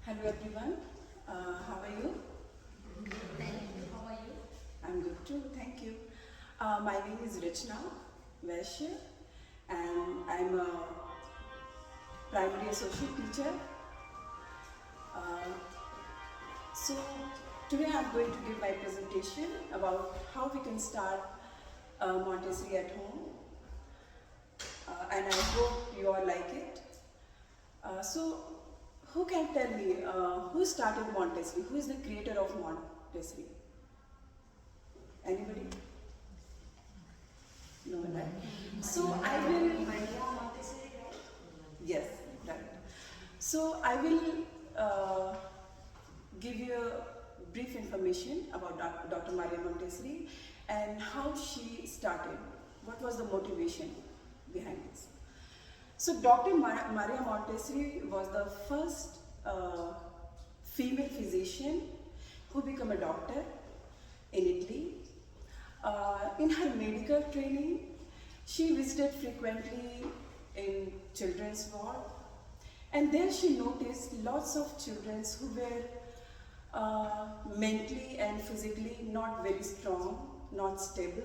Hello everyone, how are you? Thank you. How are you? I'm good too, thank you. My name is Rachna Montessori and I'm a primary associate teacher. Uh, so today I'm going to give my presentation about how we can start Montessori at home, and I hope you all like it. So who can tell me who started Montessori? Who is the creator of Montessori? Anybody? No, right? So I will. Yes, right. So I will give you a brief information about Dr. Maria Montessori and how she started. What was the motivation behind this? So Dr. Maria Montessori was the first female physician who became a doctor in Italy. In her medical training, she visited frequently in children's ward, and there she noticed lots of children who were mentally and physically not very strong, not stable,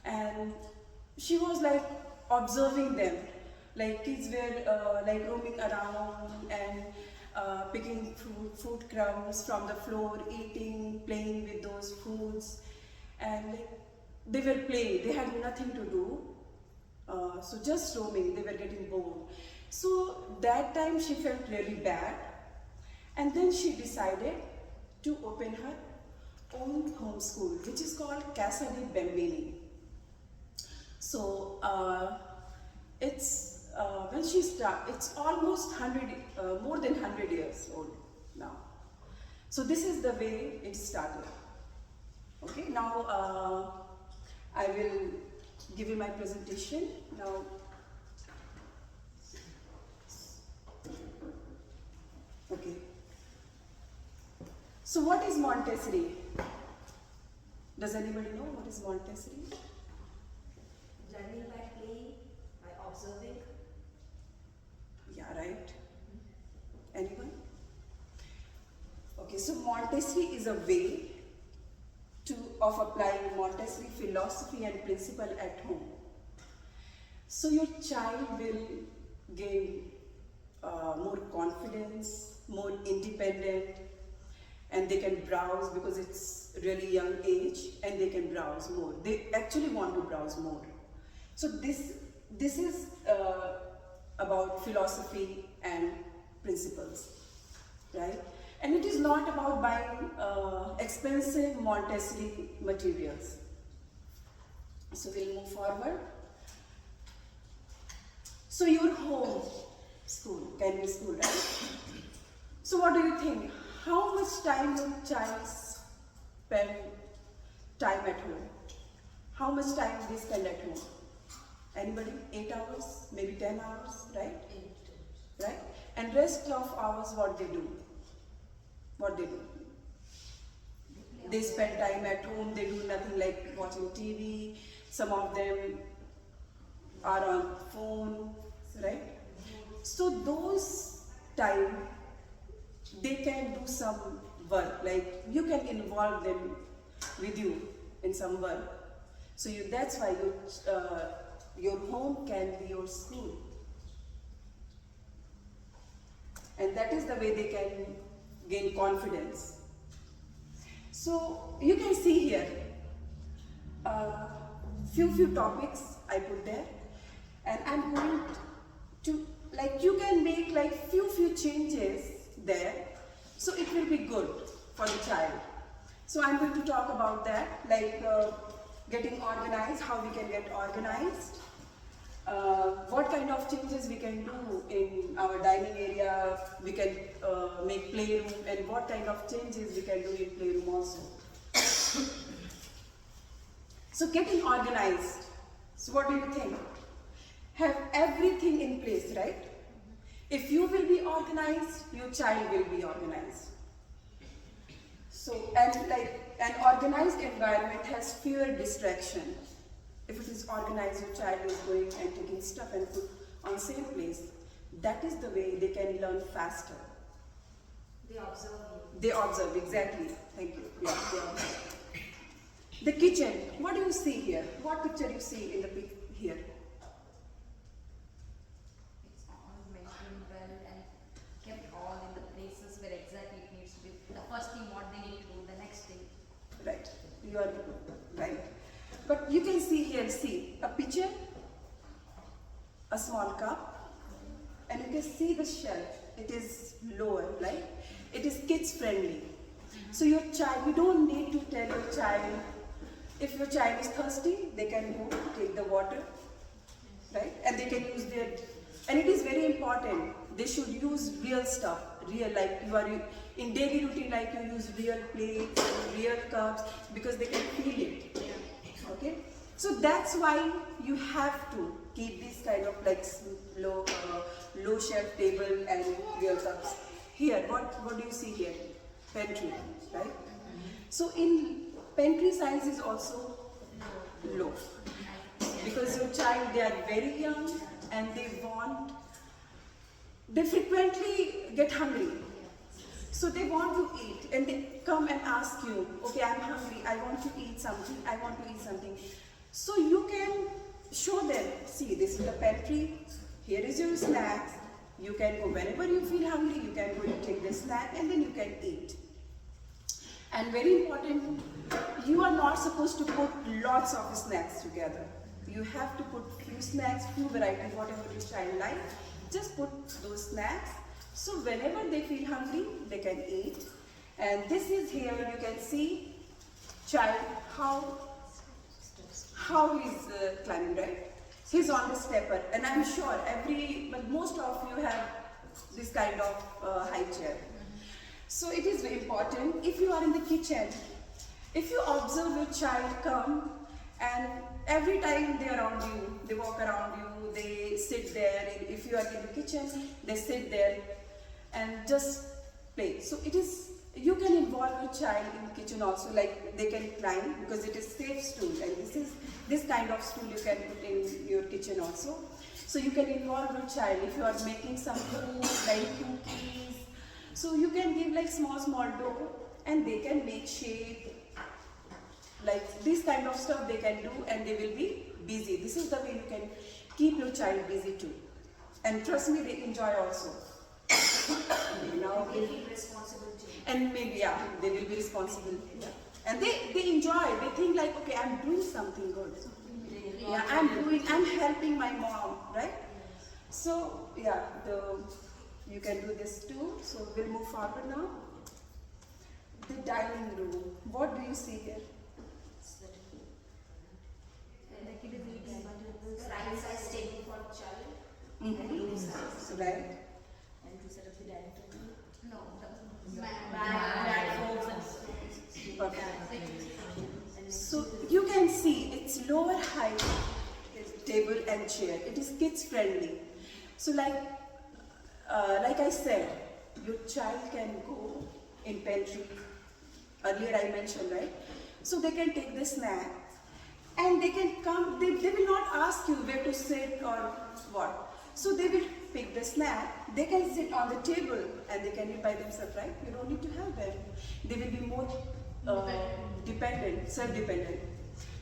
and she was like observing them, like kids were like roaming around and picking food crumbs from the floor, eating, playing with those foods, and like, they were playing, they had nothing to do, so just roaming, they were getting bored. So that time she felt really bad, and then she decided to open her own home school, which is called Casa di Bambini. So it's when she started, it's almost 100, more than 100 years old now. So this is the way it started. Okay, now I will give you my presentation. Now, okay. So what is Montessori? Does anybody know what is Montessori? Learning by playing, by observing. Yeah, right. Anyone? Okay, so Montessori is a way of applying Montessori philosophy and principle at home. So your child will gain more confidence, more independent, and they can browse because it's really young age, and they can browse more. They actually want to browse more. So this is about philosophy and principles, right? And it is not about buying expensive Montessori materials. So we'll move forward. So your home school can be school, right? So what do you think? How much time your child spend time at home? How much time they spend at home? Anybody? 8 hours? Maybe 10 hours, right? 8 Right? And rest of hours what they do? What they do? They spend time at home, they do nothing like watching TV, some of them are on phone, right? So those time, they can do some work, like you can involve them with you in some work. So that's why your home can be your school. And that is the way they can gain confidence. So you can see here few topics I put there, and I'm going to, like, you can make like few changes there, so it will be good for the child. So I'm going to talk about that, like getting organized, how we can get organized, what kind of changes we can do in our dining area, we can make playroom, and what kind of changes we can do in playroom also. So getting organized. So what do you think? Have everything in place, right? If you will be organized, your child will be organized. So, and like an organized environment has fewer distraction. If it is organized, your child is going and taking stuff and put on same place. That is the way they can learn faster. They observe you. They observe, exactly. Thank you. Yeah, they observe. The kitchen. What do you see here? What picture you see in the here? It's all maintained well and kept all in the places where exactly it needs to be. The first thing what they need to do, the next thing. Right. You are right. But you can see here, see a pitcher, a small cup, and you can see the shelf. It is lower, right? It is kids friendly. So your child, you don't need to tell your child, if your child is thirsty, they can go take the water, right? And they can use their, and it is very important, they should use real stuff, real, like you are in daily routine, like you use real plates, real cups, because they can feel it, okay? So that's why you have to keep this kind of like low shelf table and real cups. Here, what do you see here? Pantry, right? So in pantry size is also low, because your child, they are very young and they frequently get hungry. So they want to eat and they come and ask you, okay, I'm hungry, I want to eat something, I want to eat something. So you can show them, see, this is the pantry, here is your snacks, you can go whenever you feel hungry, you can go and take the snack and then you can eat. And very important, you are not supposed to put lots of snacks together. You have to put few snacks, few varieties, whatever your child likes. Just put those snacks. So whenever they feel hungry, they can eat. And this is here, you can see child, how he's climbing, right? He's on the stepper. And I'm sure but most of you have this kind of high chair. So it is very important, if you are in the kitchen, if you observe your child come and every time they are around you, they walk around you, they sit there, if you are in the kitchen, they sit there and just play. So it is, you can involve your child in the kitchen also, like they can climb because it is safe stool, and this kind of stool you can put in your kitchen also. So you can involve your child if you are making some food like cookies. So you can give like small dough and they can make shape, like this kind of stuff they can do and they will be busy. This is the way you can keep your child busy too. And trust me, they enjoy also. Now They feel responsibility. and maybe they will be responsible. Yeah. And they enjoy, they think like, okay, I'm doing something good. Yeah, I'm helping my mom, right? So yeah, you can do this too. So we'll move forward now. The dining room. What do you see here? The kid is eating the right size table for the child. Mm-hmm. Right. And to set up the dining table. No, the Perfect. So you can see it's lower height table and chair. It is kids friendly. So like I said, your child can go in pantry. Earlier I mentioned, right? So they can take the snack and they can come, they will not ask you where to sit or what. So they will pick the snack, they can sit on the table and they can eat by themselves, right? You don't need to help them. They will be more dependent, self-dependent.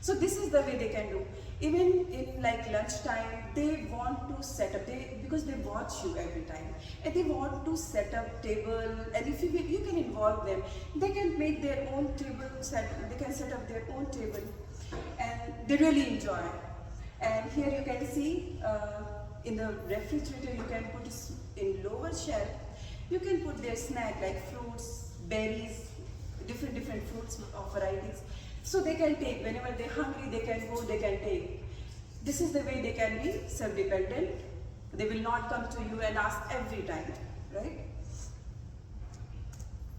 So this is the way they can do. Even in like lunchtime, they want to set up, because they watch you every time, and they want to set up table, and if you can involve them, they can make their own table, they can set up their own table, and they really enjoy. And here you can see, in the refrigerator, you can put in lower shelf, you can put their snack like fruits, berries, different fruits of varieties. So they can take, whenever they're hungry, they can go, they can take. This is the way they can be self-dependent. They will not come to you and ask every time, right?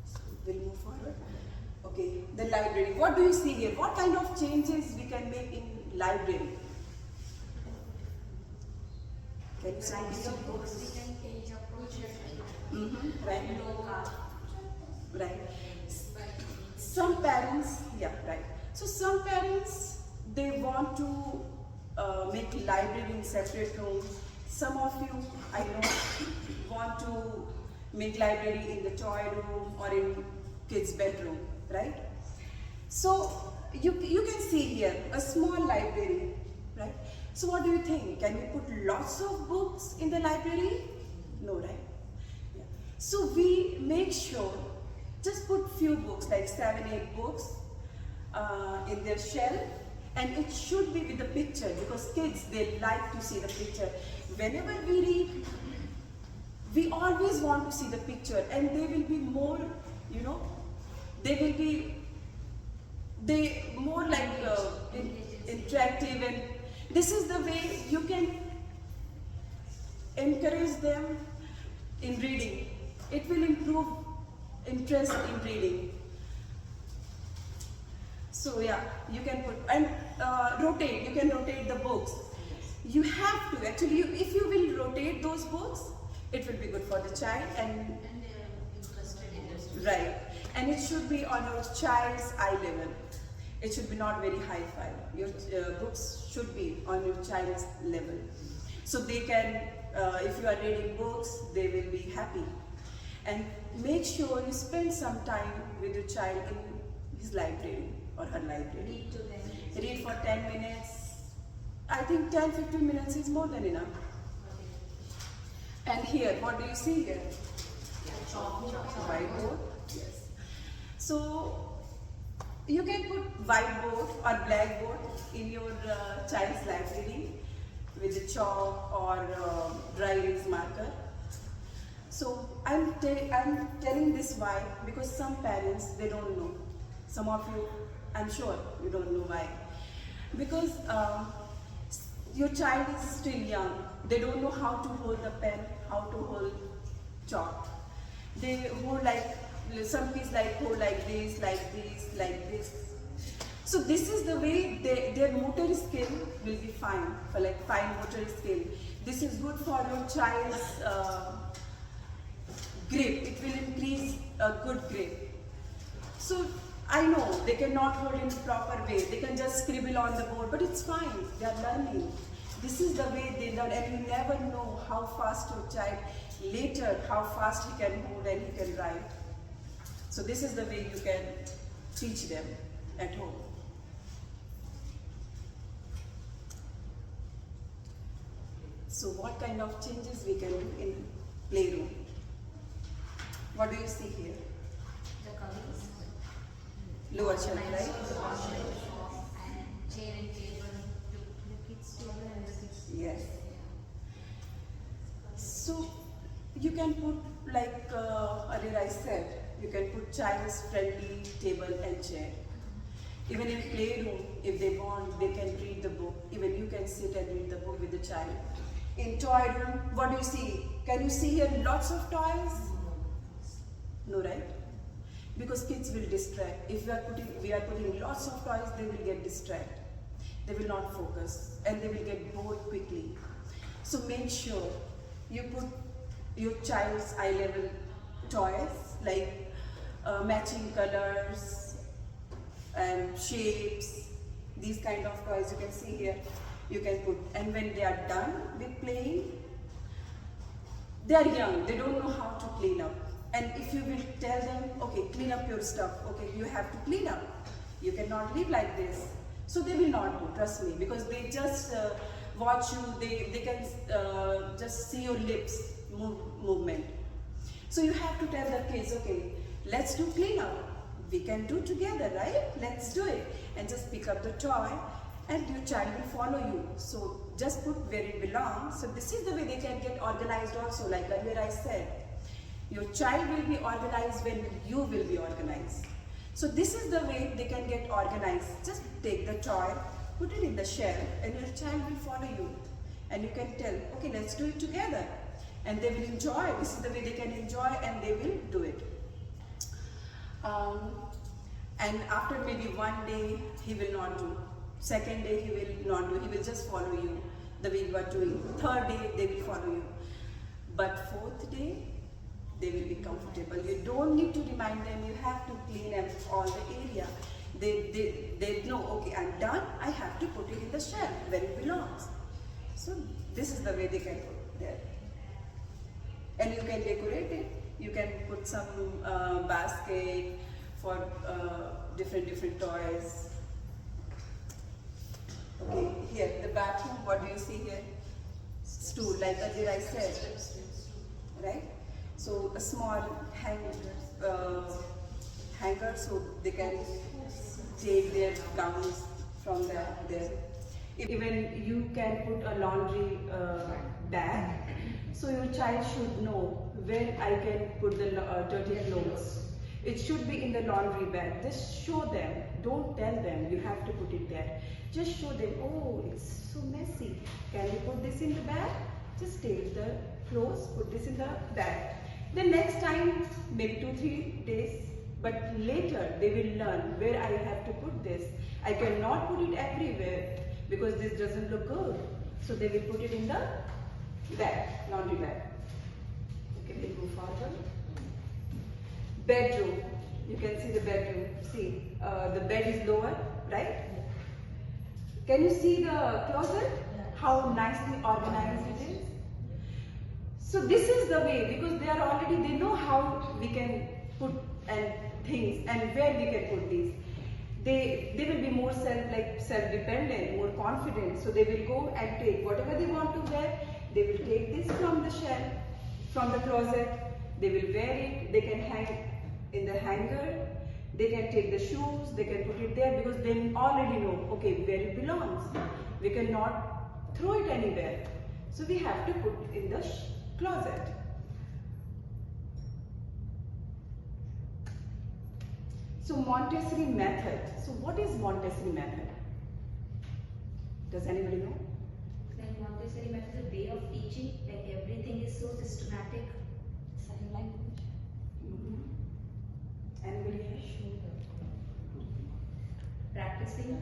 So we'll move forward. Okay, the library. What do you see here? What kind of changes we can make in library? Can you say some books we can change approach. Right. Right. Some parents, yeah, right. So some parents, they want to make library in separate rooms. Some of you, I know, want to make library in the toy room or in kids' bedroom, right? So you can see here a small library, right? So what do you think? Can we put lots of books in the library? No, right? Yeah. So we make sure just put few books, like 7, 8 books in their shelf, and it should be with the picture because kids, they like to see the picture. Whenever we read, we always want to see the picture, and they will be more, you know, they will be more like interactive, and this is the way you can encourage them in reading. It will improve interest in reading. So yeah, you can put and rotate. You can rotate the books. You have to actually. If you will rotate those books, it will be good for the child and they are interested in this. right. And it should be on your child's eye level. It should be not very high-fi. Your books should be on your child's level, so they can. If you are reading books, they will be happy. And make sure you spend some time with your child in his library or her library. Read to them. Read for 10 minutes. I think 10-15 minutes is more than enough. And here, what do you see here? Whiteboard. Yes. So you can put whiteboard or blackboard in your child's library with a chalk or dry erase marker. So I'm telling this why, because some parents, they don't know. Some of you, I'm sure you don't know why. Because your child is still young. They don't know how to hold the pen, how to hold chalk. They hold like, some kids like hold like this, like this, like this. So this is the way their motor skill will be fine, for like fine motor skill. This is good for your child's grip. It will increase a good grip. So I know they cannot hold in proper way. They can just scribble on the board, but it's fine. They are learning. This is the way they learn, and you never know how fast your child later, how fast he can hold and he can write. So this is the way you can teach them at home. So what kind of changes we can do in playroom? What do you see here? The colors. Lower shelf, right? And chair and table. The kids' table and the kids. Yes. So you can put, like earlier I said, you can put child's friendly table and chair. Even in playroom, if they want, they can read the book. Even you can sit and read the book with the child. In toy room, what do you see? Can you see here lots of toys? No, right? Because kids will distract. If we are putting lots of toys, they will get distracted. They will not focus and they will get bored quickly. So make sure you put your child's eye level toys, like matching colors and shapes, these kind of toys you can see here. You can put, and when they are done with playing, they are young, they don't know how to clean up. And if you will tell them, okay, clean up your stuff, okay, you have to clean up. You cannot live like this. So they will not do, trust me, because they just watch you, they can just see your lips movement. So you have to tell the kids, okay, let's do clean up. We can do together, right? Let's do it. And just pick up the toy and your child will follow you. So just put where it belongs. So this is the way they can get organized also, like earlier I said. Your child will be organized when you will be organized. So this is the way they can get organized. Just take the toy, put it in the shelf, and your child will follow you. And you can tell, okay, let's do it together. And they will enjoy. This is the way they can enjoy and they will do it. And after maybe one day, he will not do. Second day, he will not do. He will just follow you the way you are doing. Third day, they will follow you. But fourth day, they will be comfortable. You don't need to remind them, you have to clean up all the area. They know, okay, I'm done, I have to put it in the shelf where it belongs. So this is the way they can put there. And you can decorate it You can put some basket for different toys. Okay, here the bathroom. What do you see here? Stool, like earlier I said, right? So a small hanger, so they can take their gowns from there. Even you can put a laundry bag, so your child should know where I can put the dirty clothes. It should be in the laundry bag. Just show them. Don't tell them you have to put it there. Just show them, oh, it's so messy. Can you put this in the bag? Just take the clothes, put this in the bag. The next time, maybe 2-3 days, but later they will learn where I have to put this. I cannot put it everywhere because this doesn't look good. So they will put it in the bag, laundry bag. Okay, we'll go forward. Bedroom. You can see the bedroom. See, the bed is lower, right? Can you see the closet? How nicely organized it is? So this is the way, because they know how we can put things and where we can put these. They will be more self-dependent, more confident. So they will go and take whatever they want to wear. They will take this from the shelf, from the closet. They will wear it. They can hang in the hanger. They can take the shoes. They can put it there because they already know, okay, where it belongs. We cannot throw it anywhere. So we have to put in the closet. So Montessori method. So what is Montessori method? Does anybody know? Like Montessori method is a way of teaching, like everything is so systematic. Sign language. Anybody else? Practicing.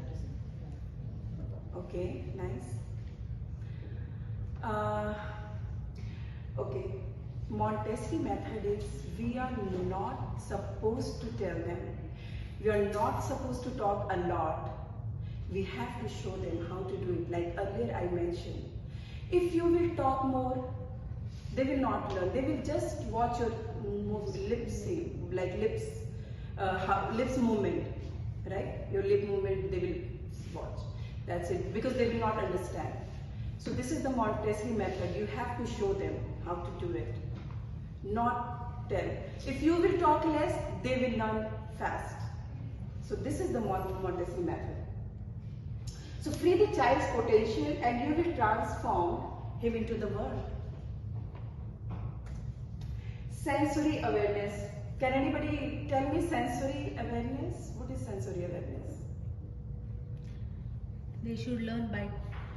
Okay, nice. Okay, Montessori method is we are not supposed to tell them. We are not supposed to talk a lot. We have to show them how to do it. Like earlier I mentioned, if you will talk more, they will not learn. They will just watch your lips movement, right? Your lip movement, they will watch. That's it, because they will not understand. So this is the Montessori method. You have to show them how to do it, not tell. If you will talk less, they will learn fast. So this is the Montessori method. So free the child's potential and you will transform him into the world. Sensory awareness. Can anybody tell me sensory awareness? What is sensory awareness? They should learn by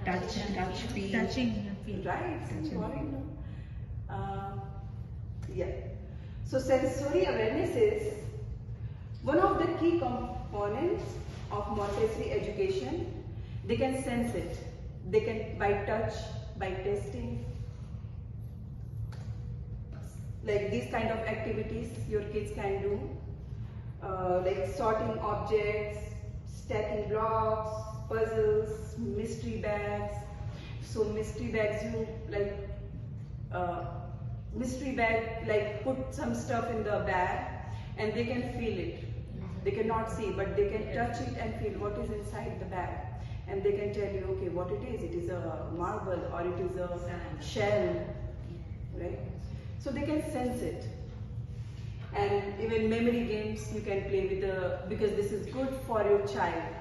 touching and feel. Right, yeah. So sensory awareness is one of the key components of Montessori education. They can sense it. They can by touch, by tasting. Like these kind of activities your kids can do. Like sorting objects, stacking blocks, puzzles, mystery bags. So mystery bags, you put some stuff in the bag and they can feel it. They cannot see, but they can touch it and feel what is inside the bag. And they can tell you, okay, what it is. It is a marble or it is a shell, right? So they can sense it. And even memory games you can play with because this is good for your child.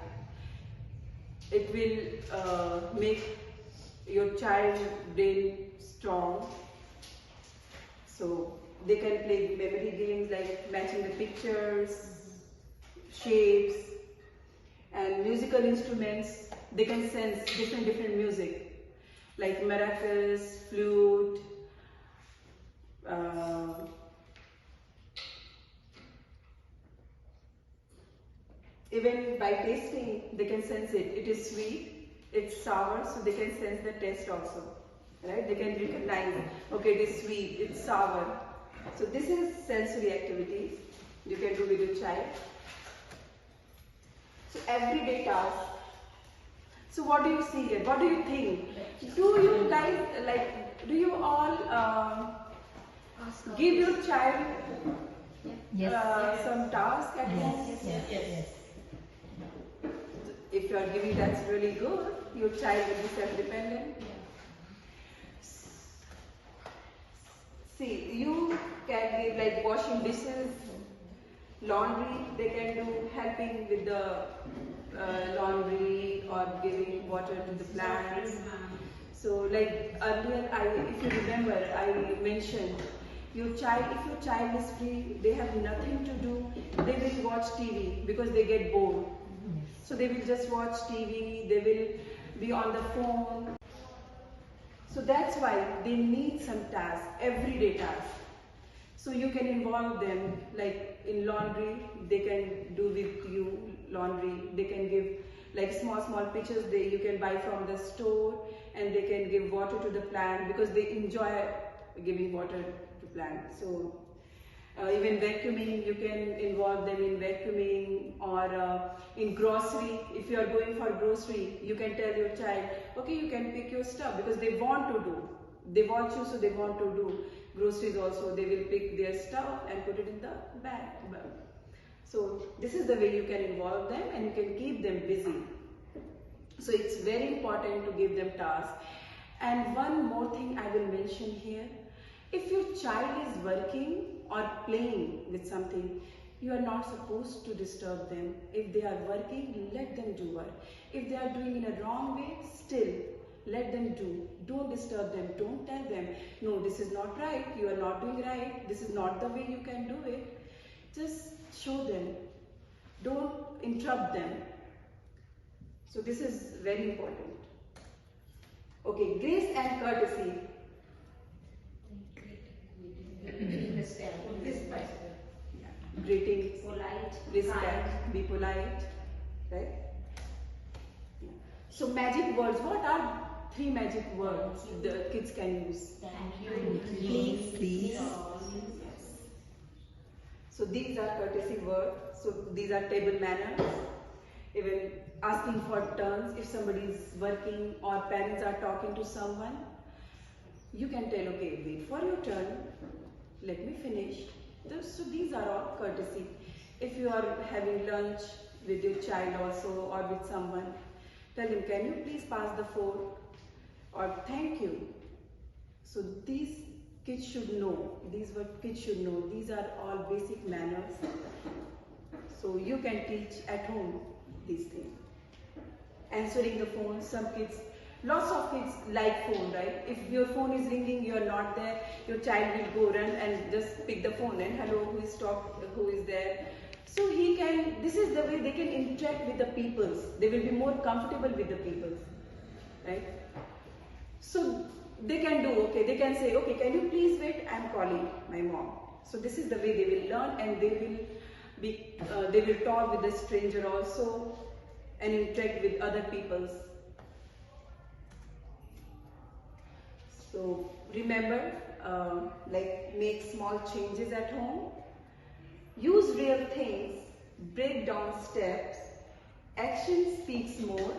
It will make your child brain strong. So they can play memory games like matching the pictures, shapes, and musical instruments. They can sense different music like maracas, flute, even by tasting, they can sense it. It is sweet, it's sour, so they can sense the taste also, right? They can recognize, okay, it is sweet, it's sour. So this is sensory activities you can do with your child. So everyday tasks. So what do you see here? What do you think? Do you guys do you all Give your child Yes. some task at home. Yes. If you are giving, that's really good. Your child will be self-dependent. See, you can give like washing dishes, laundry. They can do helping with the laundry or giving water to the plants. So, like earlier, if you remember, I mentioned if your child is free, they have nothing to do. They will watch TV because they get bored. So they will just watch TV. They will be on the phone. So that's why they need some tasks, everyday tasks. So you can involve them, like in laundry, they can do with you laundry. They can give like small pitchers you can buy from the store, and they can give water to the plant because they enjoy giving water to plant. So even vacuuming, you can involve them in vacuuming, or in grocery. If you are going for grocery, you can tell your child, okay, you can pick your stuff because they want to do. They want you, so they want to do. Groceries also, they will pick their stuff and put it in the bag. So this is the way you can involve them and you can keep them busy. So it's very important to give them tasks. And one more thing I will mention here. If your child is working or playing with something, you are not supposed to disturb them. If they are working, let them do work. If they are doing in a wrong way, still let them do. Don't disturb them. Don't tell them, no, this is not right. You are not doing right. This is not the way you can do it. Just show them. Don't interrupt them. So this is very important. Okay, grace and courtesy. Respect. Yeah. Greetings. Polite. Respect. Be polite. Right? Yeah. So magic words. What are 3 magic words the kids can use? Thank you. Please. Yes. So these are courtesy words. So these are table manners. Even asking for turns. If somebody is working or parents are talking to someone, you can tell, okay, wait for your turn. Let me finish. So these are all courtesy. If you are having lunch with your child also or with someone, tell him, can you please pass the fork? Or thank you. So these kids should know. These what kids should know. These are all basic manners. So you can teach at home these things. Answering the phone. Some kids, lots of kids like phone, right? If your phone is ringing, you are not there, your child will go run and just pick the phone and hello, who is there? So this is the way they can interact with the peoples. They will be more comfortable with the peoples, right? So they can do, okay, they can say, okay, can you please wait? I'm calling my mom. So this is the way they will learn, and they will talk with the stranger also and interact with other peoples. So remember, like make small changes at home, use real things, break down steps, action speaks more,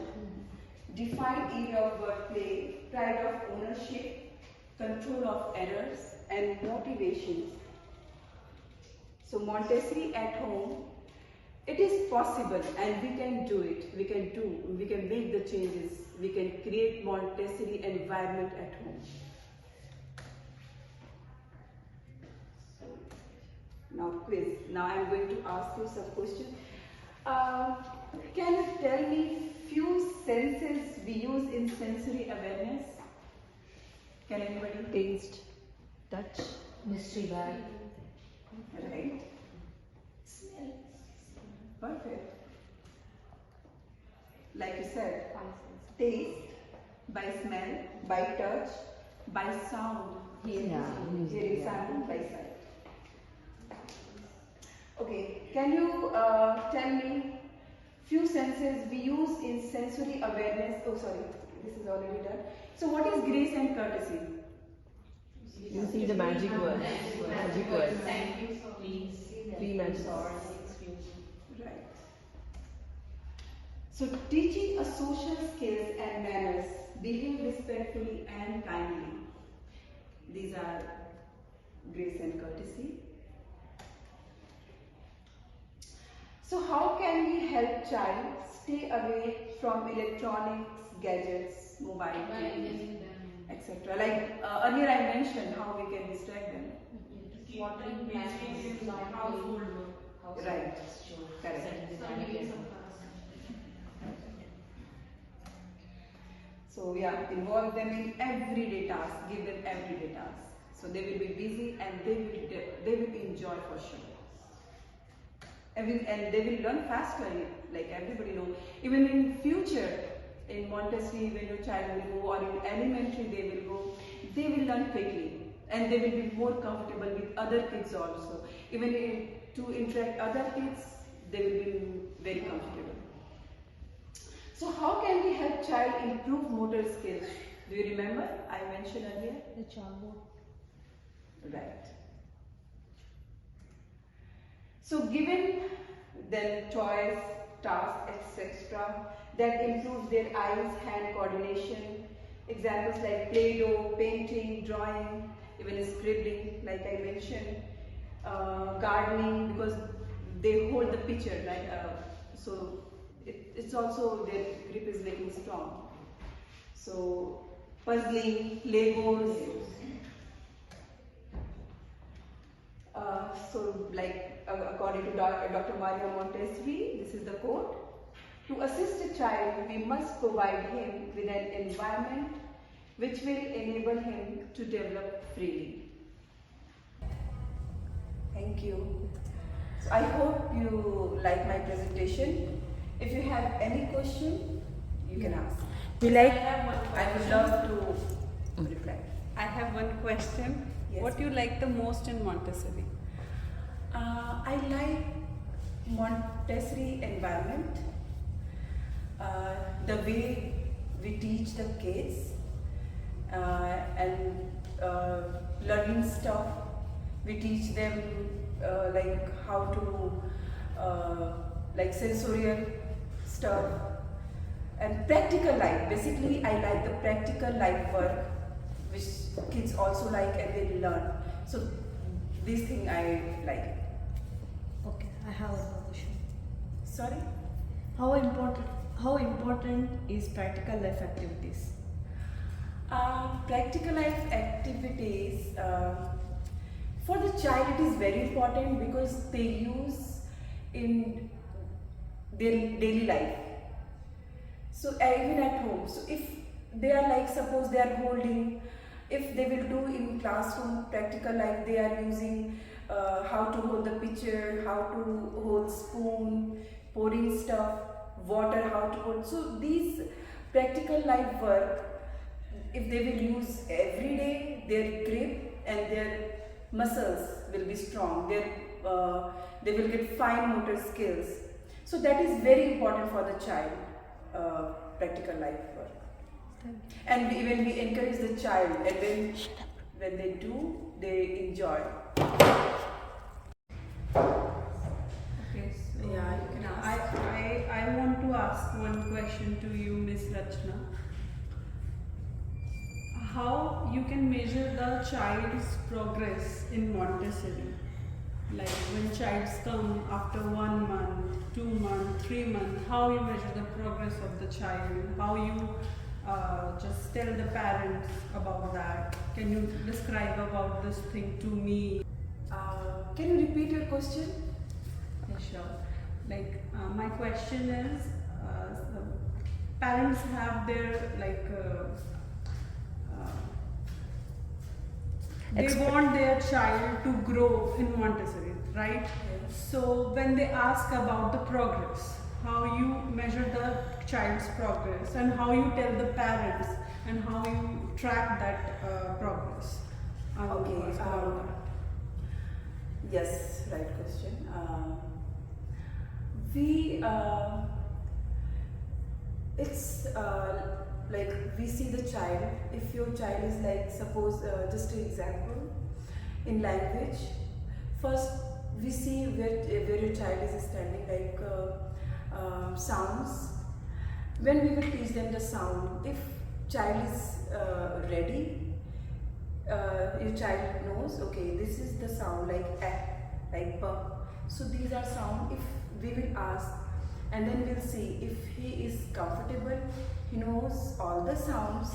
define area of wordplay, pride of ownership, control of errors, and motivation. So Montessori at home, it is possible and we can do it. We can make the changes. We can create Montessori environment at home. Now quiz. Now I am going to ask you some questions. Can you tell me few senses we use in sensory awareness? Can anybody? Taste, touch, Mystery bag. Right. Smell. Perfect. Like you said, taste, by smell, by touch, by sound. Hearing sound, by sight. Okay, can you tell me few senses we use in sensory awareness? Oh, sorry, this is already done. So, what is grace and courtesy? You see the magic word. Magic word. Thank you, please. 3 magic words. Right. So, teaching a social skills and manners, behave respectfully and kindly. These are grace and courtesy. So how can we help child stay away from electronics, gadgets, mobile games, etc. Like earlier I mentioned how we can distract them. Watering plants, household work. Right, correct. So yeah, involve them in everyday tasks, give them everyday tasks. So they will be busy and they will enjoy for sure. And they will learn faster, like everybody know. Even in future, in Montessori, when your child will go, or in elementary they will learn quickly. And they will be more comfortable with other kids also. Even to interact other kids, they will be very comfortable. So how can we help child improve motor skills? Do you remember? I mentioned earlier. The chalkboard. Right. So given them toys, tasks, etc. that improves their eyes, hand coordination. Examples like Play-Doh, painting, drawing, even scribbling, like I mentioned, gardening, because they hold the picture, right? So it's also their grip is making strong. So puzzling, Legos. So like according to Dr. Maria Montessori, this is the quote. To assist a child, we must provide him with an environment which will enable him to develop freely. Thank you. So I hope you like my presentation. If you have any question, you can ask. I would love to reply. I have one question. Yes. What do you like the most in Montessori? I like Montessori environment. The way we teach the kids and learning stuff. We teach them like how to like sensorial stuff and practical life. Basically, I like the practical life work, which kids also like and they learn. So this thing I like. Okay, I have another question. Sorry. How important is practical life activities? Practical life activities for the child it is very important because they use in their daily life. So even at home. So if they are like suppose they are holding, if they will do in classroom practical life they are using how to hold the pitcher, how to hold spoon, pouring stuff, water, how to hold. So these practical life work, if they will use every day, their grip and their muscles will be strong. They will get fine motor skills. So that is very important for the child, practical life work. And when we encourage the child, and then when they do, they enjoy. Okay, so Yeah, you can ask. I want to ask one question to you, Miss Rachna. How you can measure the child's progress in Montessori? Like when childs come after 1 month, 2 months, 3 months, how you measure the progress of the child? How you just tell the parents about that? Can you describe about this thing to me? Can you repeat your question? Yeah, sure. Like my question is, parents have their like they want their child to grow in Montessori, right? Yes. So when they ask about the progress, how you measure the child's progress and how you tell the parents and how you track that progress. I want to Okay. ask about that. Yes, right question. It's like we see the child. If your child is like, suppose just an example, in language, first we see where your child is standing, like sounds. When we will teach them the sound, if child is ready, your child knows, okay, this is the sound like like p. So these are sound. If we will ask, and then we'll see if he is comfortable, he knows all the sounds,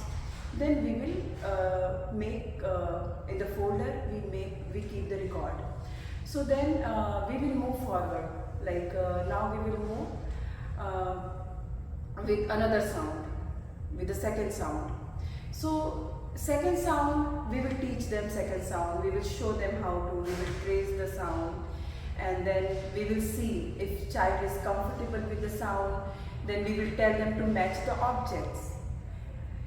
then we will make in the folder, we keep the record. So then we will move forward, like now we will move with another sound, with the second sound. So second sound, we will teach them second sound, we will show them how to, we will trace the sound, and then we will see if child is comfortable with the sound, then we will tell them to match the objects.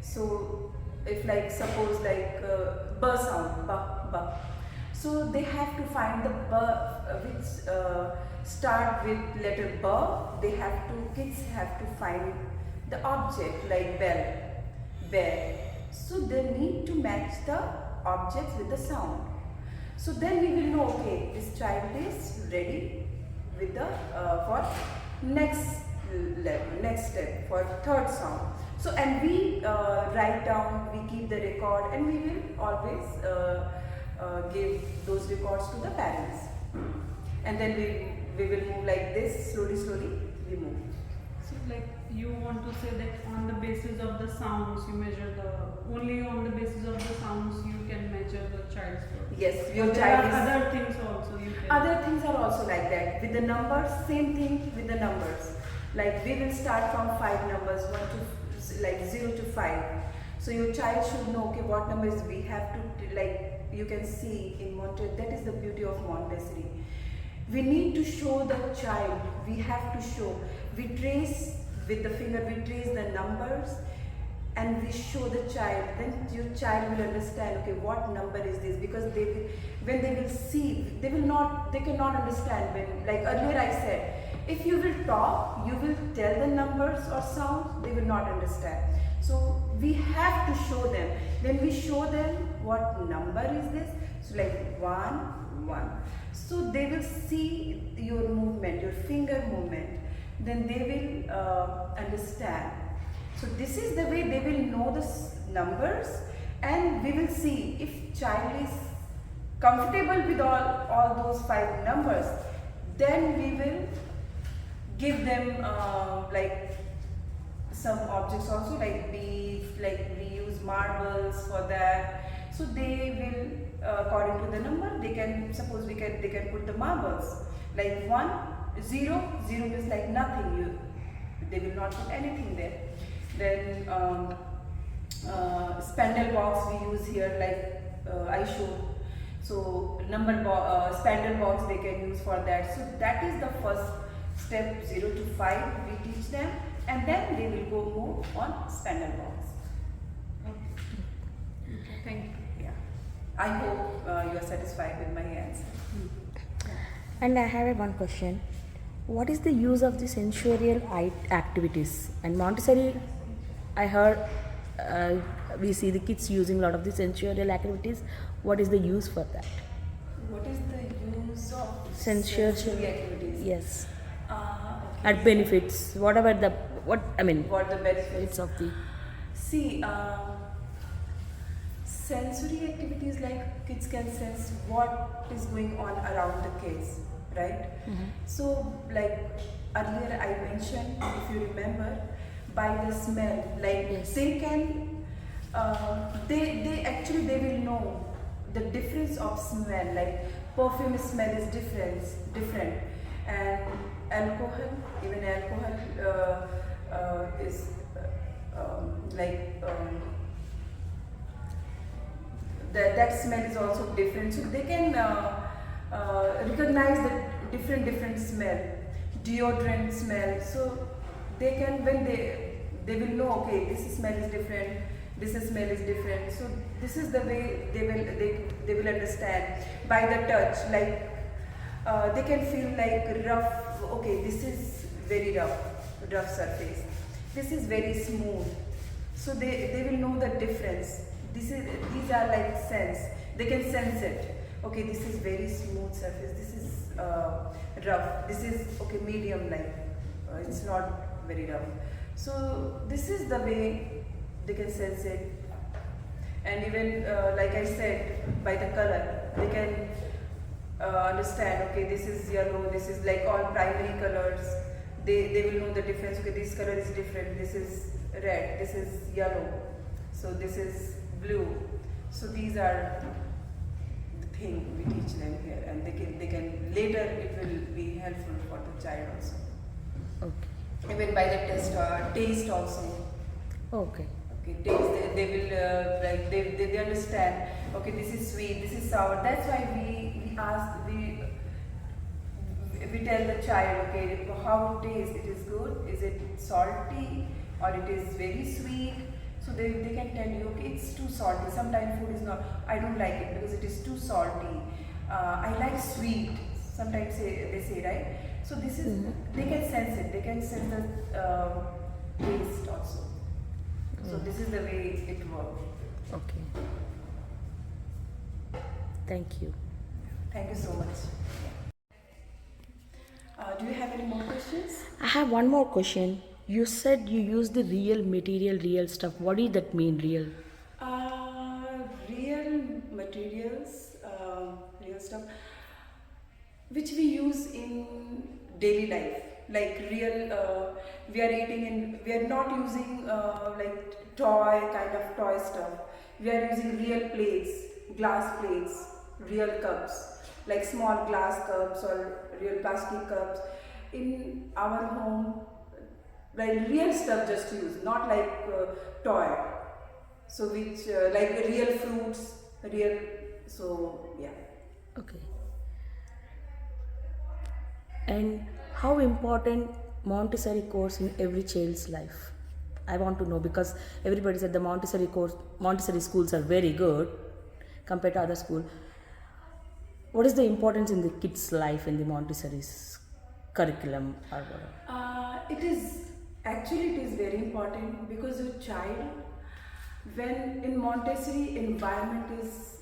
So if like suppose like b sound, b. So they have to find the b which start with letter b. Kids have to find the object like bell, bear. So they need to match the objects with the sound. So then we will know, okay, this child is ready with the for next level, next step for third sound. So and we write down, we keep the record, and we will always give those records to the parents. And then we will move like this, slowly we move. So like you want to say that on the basis of the sounds you measure only on the basis of the sounds you can measure the child's growth. Yes, your There child are is. other things also you can. Other things are also like that. With the numbers, same thing with the numbers. Like we will start from 5 numbers, 1 to like 0 to 5. So your child should know, okay, what numbers we have to, like you can see in Montessori. That is the beauty of Montessori. We need to show the child. We have to show. We trace with the finger. We trace the numbers, and we show the child. Then your child will understand, okay, what number is this? Because when they will see, they cannot understand. When, like earlier I said, if you will talk, you will tell the numbers or sounds, they will not understand. So we have to show them. When we show them what number is this, so like 1, 1. So they will see your movement, your finger movement. Then they will understand. So this is the way they will know the numbers, and we will see if child is comfortable with all those 5 numbers. Then we will give them like some objects also, like beef, like we use marbles for that. So they will according to the number, they can suppose they can put the marbles like 1, 0, 0 is like nothing. They will not put anything there. Then spandrel box we use here, like I showed. So spandrel box they can use for that. So that is the first step, 0 to 5 we teach them, and then they will go move on spandrel box. Okay. Thank you. Yeah. I hope you are satisfied with my answer. And I have one question. What is the use of the sensorial activities? And Montessori, I heard we see the kids using a lot of the sensorial activities. What is the use for that? What is the use of Sensorial sensory activities? Yes. Okay. At benefits, whatever the What the benefits? it's of the See, sensory activities, like kids can sense what is going on around the kids, right? So like earlier I mentioned, if you remember, by the smell, like Yes. they can, they will know the difference of smell. Like perfume smell is different, and alcohol, even alcohol is that smell is also different. So they can recognize the different smell, deodorant smell. So they can, when they will know, okay, this smell is different, this smell is different. So this is the way they will understand by the touch. Like they can feel like rough. Okay, this is very rough surface. This is very smooth. So they will know the difference. These are like sense. They can sense it. Okay, this is very smooth surface. This is rough. This is okay, medium, like it's not very rough. So this is the way they can sense it. And even like I said, by the color, they can understand, okay, this is yellow, this is like all primary colors. They will know the difference, okay, this color is different, this is red, this is yellow, so this is blue. So these are the thing we teach them here, and they can later it will be helpful for the child also. Okay. Even by the taste also. Okay. Okay, taste, they will like they understand, okay, this is sweet, this is sour. That's why we ask, we tell the child, okay, how it tastes. It is good, is it salty, or it is very sweet. So they can tell you, okay, it's too salty. Sometimes food is not, I don't like it because it is too salty. I like sweet. Sometimes they say, right? So this is, they can sense it. They can sense the taste also. So this is the way it works. Okay. Thank you. Thank you so much. Do you have any more questions? I have one more question. You said you use the real material, real stuff. What does that mean, real? Real materials, real stuff, which we use in daily life. Like real, we are eating in, we are not using like kind of toy stuff. We are using real plates, glass plates, real cups, like small glass cups or real plastic cups. In our home, like real stuff just use, not like toy. So which like real fruits, real, so yeah. Okay. And how important Montessori course in every child's life? I want to know, because everybody said the Montessori schools are very good compared to other school. What is the importance in the kids' life in the Montessori's curriculum or whatever? It is very important because your child, when in Montessori, environment is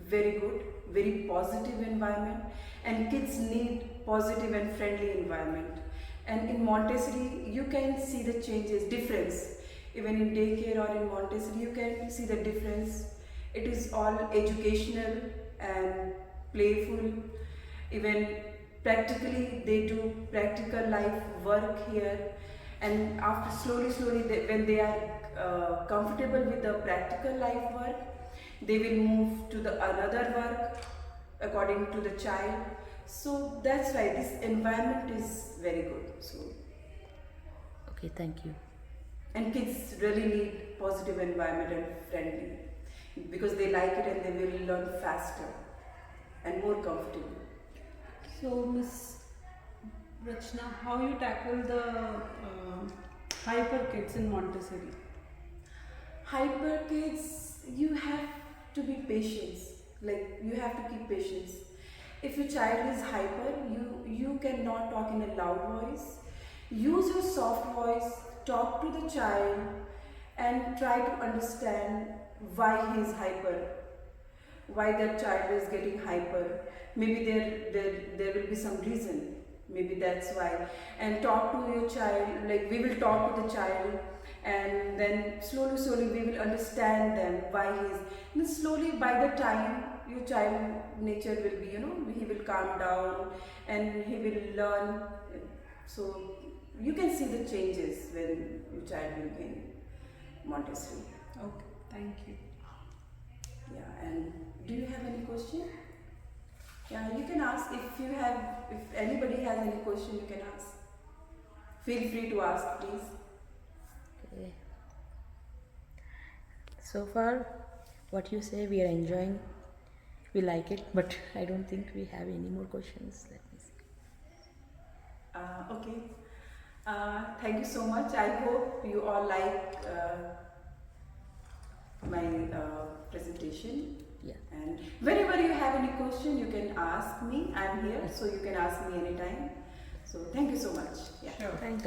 very good, very positive environment, and kids need positive and friendly environment. And in Montessori, you can see the changes, difference. Even in daycare or in Montessori, you can see the difference. It is all educational and playful. Even practically, they do practical life work here. And after slowly, when they are comfortable with the practical life work, they will move to the another work according to the child. So that's why this environment is very good. So, Okay, thank you. and kids really need positive environment and friendly because they like it and they will learn faster and more comfortable. So, Miss Rachna, how you tackle the hyper kids in Montessori? Hyper kids, you have to be patient. Like you have to keep patience. If your child is hyper, you cannot talk in a loud voice. Use your soft voice, talk to the child and try to understand why he is hyper, why that child is getting hyper. Maybe there will be some reason. Maybe that's why. And talk to your child, like we will talk to the child and then slowly we will understand them why he is. And slowly by the time your child nature will be, he will calm down and he will learn. So you can see the changes when your child will be in Montessori. Okay, thank you. Yeah, and do you have any question? Yeah, you can ask if anybody has any question, you can ask. Feel free to ask, please. Okay. So far, what you say, we are enjoying. We like it, but I don't think we have any more questions. Let me see. Okay. Thank you so much. I hope you all like my presentation. Yeah. And whenever you have any question, you can ask me. I'm here, so you can ask me anytime. So thank you so much. Yeah. Sure. Thank you.